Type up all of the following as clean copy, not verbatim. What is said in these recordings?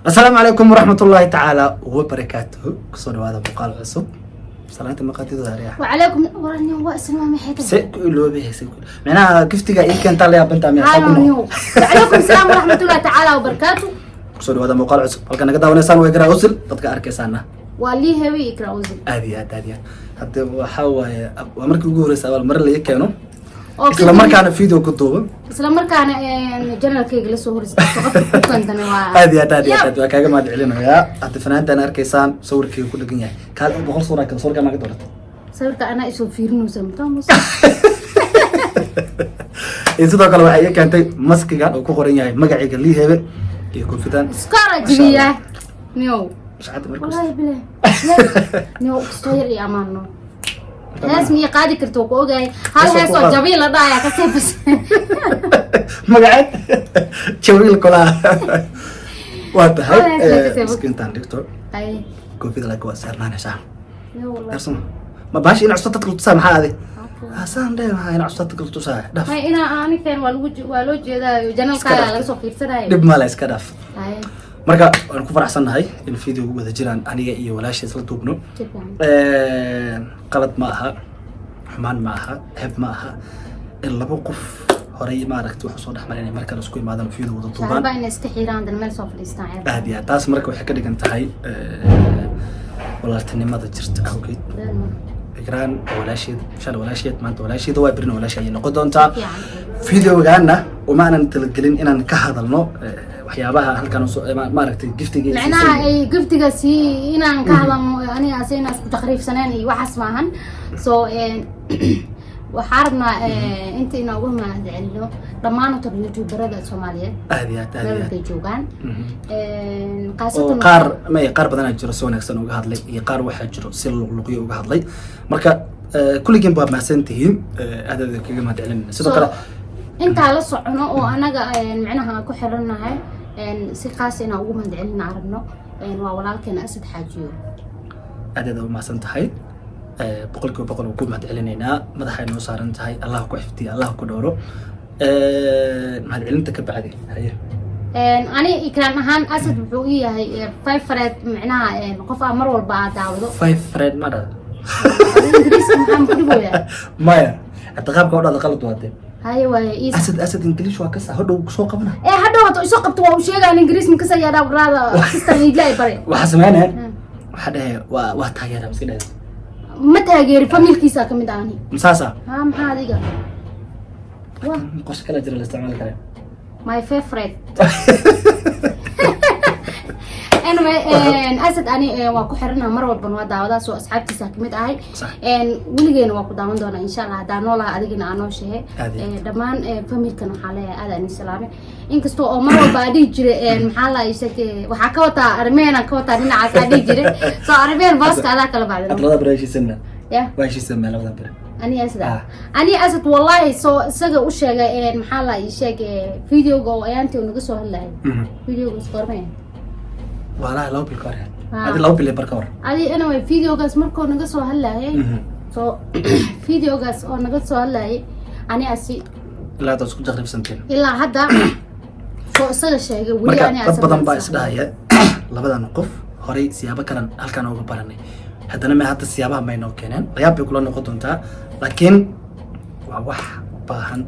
السلام عليكم ورحمة الله تعالى وبركاته. كسر هذا مقال عصب. سلامة مقاتل ذارية. وعليكم ورحمة الله وأسلم حياتك. سكول به سكول. معناها كيف تجا إيه كان طالع بنت عمي حكمه. وعليكم السلام ورحمة الله تعالى وبركاته. كسر هذا مقال عصب. هل كان قد ونسان ويقرأ وصل قد كأركسانه. واللي هوي يقرأ وصل. هذه. حتى وحاول ومرك يقول سؤال مرة اللي يكانوا. إسلام مرك أنا فيديو كتوبة. إسلام مرك أنا جنرال كي جلسه هو كنت أنا. هذه كأجا ما تعلمنا يا أتفنان أنا أركيسان صور كي كل جنيه. كان بخل صورة كذا صور كما قدرت. صورك أنا إيش فيرنو سمتهم. إذا تقول واحد كانت مسك كان أو كورين يعني ما قاعد يقول لي هذا يكون فتان. سكارة جديدة. نيو. مش عاد مركز. والله بله. نيو استوير يا مانو. اسمي قاعد كرتوك اوغاي هل هيسو جميله ضايع كسيفس ما قاعد جميل كلها واتهاي سكنتان دكتور اي كوفي لك وسرنا نسا والله ارسم ما باش ان عصتك تسامح هذه حسان ده ما ان عصتك تسامح دف هاي انا كان والو جيدا جنال كايا laga soo fiirsanay dib ma la iska daf ay marka waan ku faraxsanahay in video wada jiraan aniga iyo walaashay isla duubno qalad ma aha xumaan ma aha heb ma aha in laba qof horay ma aragtay wax soo dhaxmaray inay marka la isku imaadaan video wada duubaan baa in iska xiiraan dan meel soo fadhiistaan aadiya taas marka waxay ka dhigan tahay walaaltinimada jirta awgeed igraan walaasheed maanta walaasheeda waa birna walaashay noqon doontaa videogaana uma aanan talagelin inaan ka hadalno waxyaabaha halkan ma aragtay giftiga macnaha ay giftiga si inaan ka hadalno aniga asayna isku taqriifsaneen iyo waxas maahan soo waxaarna inta ina ugu mahadcelino dhammaan youtuberada Soomaaliyeed aadiya joogan qaasatan qaar badan ay jiro soo wanaagsan uga hadlay iyo qaar waxa jiro si luqluqyo uga hadlay marka kulligeen baa mahadsantihiin aadada kaga mahadcelin sidoo kale inta la socono oo anaga macnaha ku xiranahay si qaas ina ugu mahadcelin aragno waa walaalkeena Asad Xaajiyo aadada u mahadsantahay boqol ku mahadcelinayna madaxay noo saaran tahay Allah ku xifdiyo Allah ku dhooro mahadcelinta ka bacdi haye ani ikraan ahaan Asad wuxuu yahay favorite macnaha qof mar walba daawado favorite ma dad ingiriisi maxaan ku dhigoyaa maya ataqaabka oo dhada qalad waatay haye waa asad English waa ka hadhow soo qabana hadhow wato soo qabto waa u sheegaa ingiriis ma ka sayaada waraada kasta idlay bare waxa sameeyay waxa dhahay waa taageera miska dhahay ما تاجر فاميل كيسا كم داني مساسا ما هذا قش كلا جرى الاستعمال كلام my favorite أنا أسد أنا واقو حرنا مرة بنوا دعوة سو أصحابتي ساكمت أهي ولقينا واقو دعوة دونا إن شاء الله دانو لا أدينا أنا شيء دمان فاميل كانوا حاليا هذا إن سلامة إنك استو مرة بعدي جري محلا يسكت وحكوتا أرمينا كوتا لنا عسادي جري سو أرمين بس كذا كلا بعد أطلع بريش سنة يا وايش يسمى لو ذا بري أنا أسد أنا أسد والله سو سجى وشجع محلا يشجع فيديو جو أنتي ونقصه هلا فيديو قصورين والله لو بالكورة هذا لو باللي بركور هذه أنا فيديو قص مركو نقصه هلا هي سو فيديو قص أو نقصه هلا هي أنا أسي لا تسكت تقريبا سنتين إلا هذا سو صار شيء ولي أنا أسد بدن بايس ده هي لبدا نقف هري سيابا كرن هل كانوا ببرني هذا ما هذا السيابا ما ينو كنن لا يبي كلنا نقطة أنت لكن وح باهن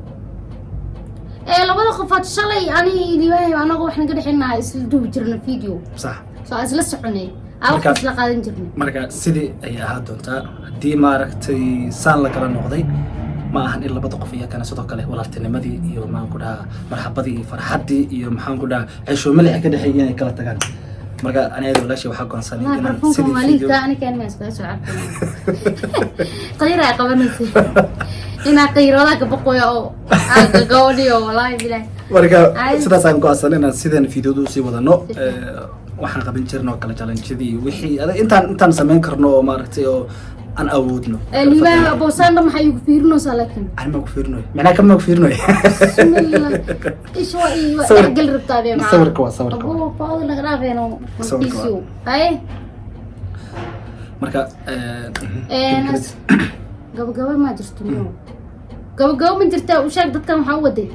لبدا خفات شلي يعني اليوم أنا قو إحنا قد حنا يسلدو بجرنا فيديو صح سو أزلس حني أو خفت لقادم جرنا مركا سيدي أي هذا أنت دي ما ركتي سان لك النقطة ما أهن إلا بدو قفية كان صدق له ولا ارتنمدي يوم ما كده مرحبتي فرحتي يوم محن كده عيشوا ملح كده حيجي كلا تجان مركا أنا هذا ولا شيء وحقا صني أنا سيدي فيديو أنا كان ما أسمع شو عارفة قيرة قبل نسي إن قيرة لك بقوي أو قولي أو والله بلا مركا سيدا سانكو أصلا أنا سيدا فيديو دوسي وذنو waxaan qaban jirnaa kala challenge-yadii wixii intaan sameyn karno ma aragtay oo aan awoodno liibaan boosaan ma xayuu fiirno salakin aan ma ku fiirno macna kama ku fiirno ish waa gal rabtaa ma sawirka waa sawirka oo faado laga dhaafeeno fiisio ay marka gabagaba ma jirto gabagaba ma jirtaa u sheeg dadkan waxa u waday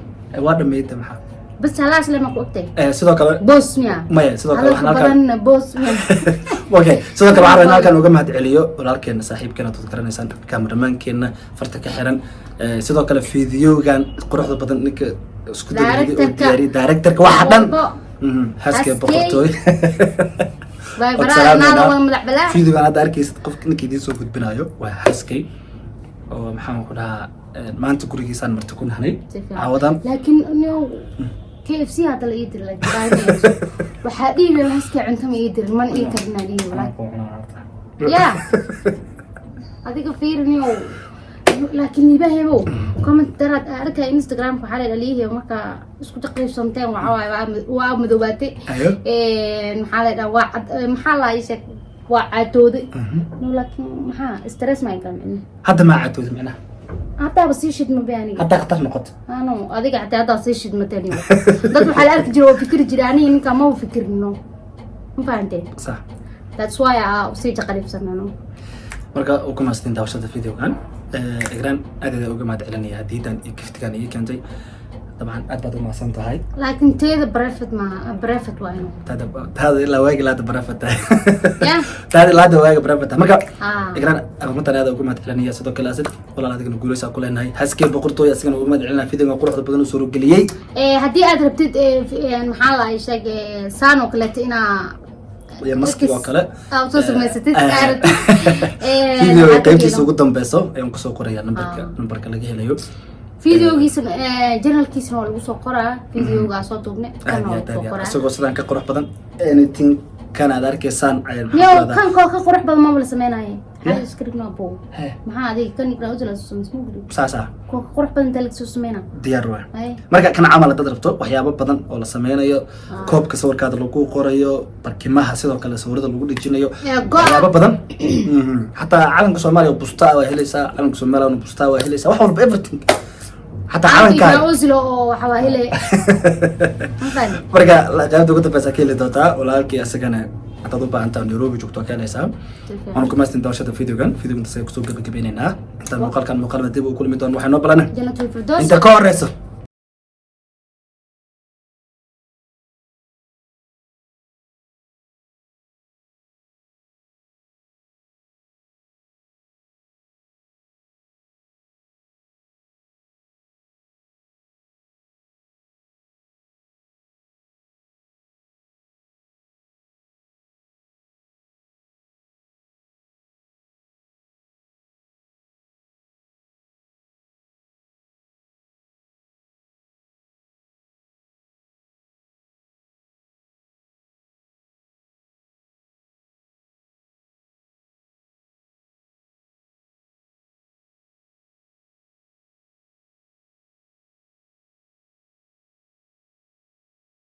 waa dhameeyay maxaa بس هلاش لما قلت sidoo kale بوسنيا maya sidoo kale waxaan halkan بدن بوسنيا okay sidoo kale waxaan halkan uga mahad celiyo walaalkeena saaxiibkeena dad garanaysaan cameramankeena farta ka xiran sidoo kale fiidiyogan quruxda badan ninka isku diyaariyay directorka waxa dhan haske boqortooy باي برا انا ولا مدح بلا fiidiyogan aad arkaysid qofka ninka idin soo gudbinayo waa haskay oo maxaan ku dhahaa maanta gurigiisaan marti ku nahnay caawadan لكن انه KFC هذا اللي يدري لك وحادي له هسكي عندهم يدري من اي كرنا لي ولا يا هذيك فيرني لكن يبهي هو كومنت ترى اركا انستغرام كحاله ليه marka isku taqriib somteen waa madoobaatay maxaa maxaa la isha waa caadooday laakiin maxaa stress ma inkan hadda ma caadooday macnaha hadda basiishid ma baani hadda khatar noqoto ano adiga hadda siishid ma tani dad waxa la arki jiray oo fikir jiraan ninka ma fikirno ma fahanteen صح that's why si taqriibsanano marka ugu kumaastin daawashada fiidiyogan إجران أدي أوجه ما تعلني هديدا كفتكان إيه كنتي طبعا أدبت ما سنتهاي لكن تيذا بريفت ما بريفت وينه هذا إلا واجي لا تبرفت هذا لا ده واجي برفت ما كا إجران أبغى مثلا هذا أوجه ما تعلني صدق كلاسد ولا هذا نقول لسه كل هاي هسكي بقرطو يسكن أوجه ما تعلنا فيديو نقول واحد بدنا سورو قليي هدي أدرب تد محل عيشة سانو كلتنا يا مسكي وكلا أو توصل مسدت عارف فيديو قيمتي سوق دم بيسو يوم كسو قرية نمبرك لقيه ليو فيديو كيسن جنرال كيسن ولا وصو قرا فيديو قاسو توبنا كانوا سوق سودان كقرح بدن anything كان هذا كيسان عين يو كان قرح بدن ما ولا سميناي هذا سكريبنا بو ما هذه كان يقرأ وجل اسمه ساسا قرح بدن تلك سمينا diyaar waa marka kana camal dad rabto waxyaabo badan oo la sameeyo koobka sawirkaada lagu qorayo barkimaha sidoo kale sawirada lagu dhijinayo waxyaabo badan hatta calanka Soomaaliya busta waa helaysa calanka Soomaaliya busta waa helaysa wax walba everything hatta calanka oslo waxa waa helay marka la qaybta ugu dambeysa kale doonta walaalkii asagana haddaad u baahan tahay Nairobi joogto ka helaysaa waxaan ku maastin daawashada fiidiyogan fiidiyogan soo gabagabeynayna inta muuqaalkan dib u kulmi doon waxaan noo balana jannatul firdaws inta ka horeyso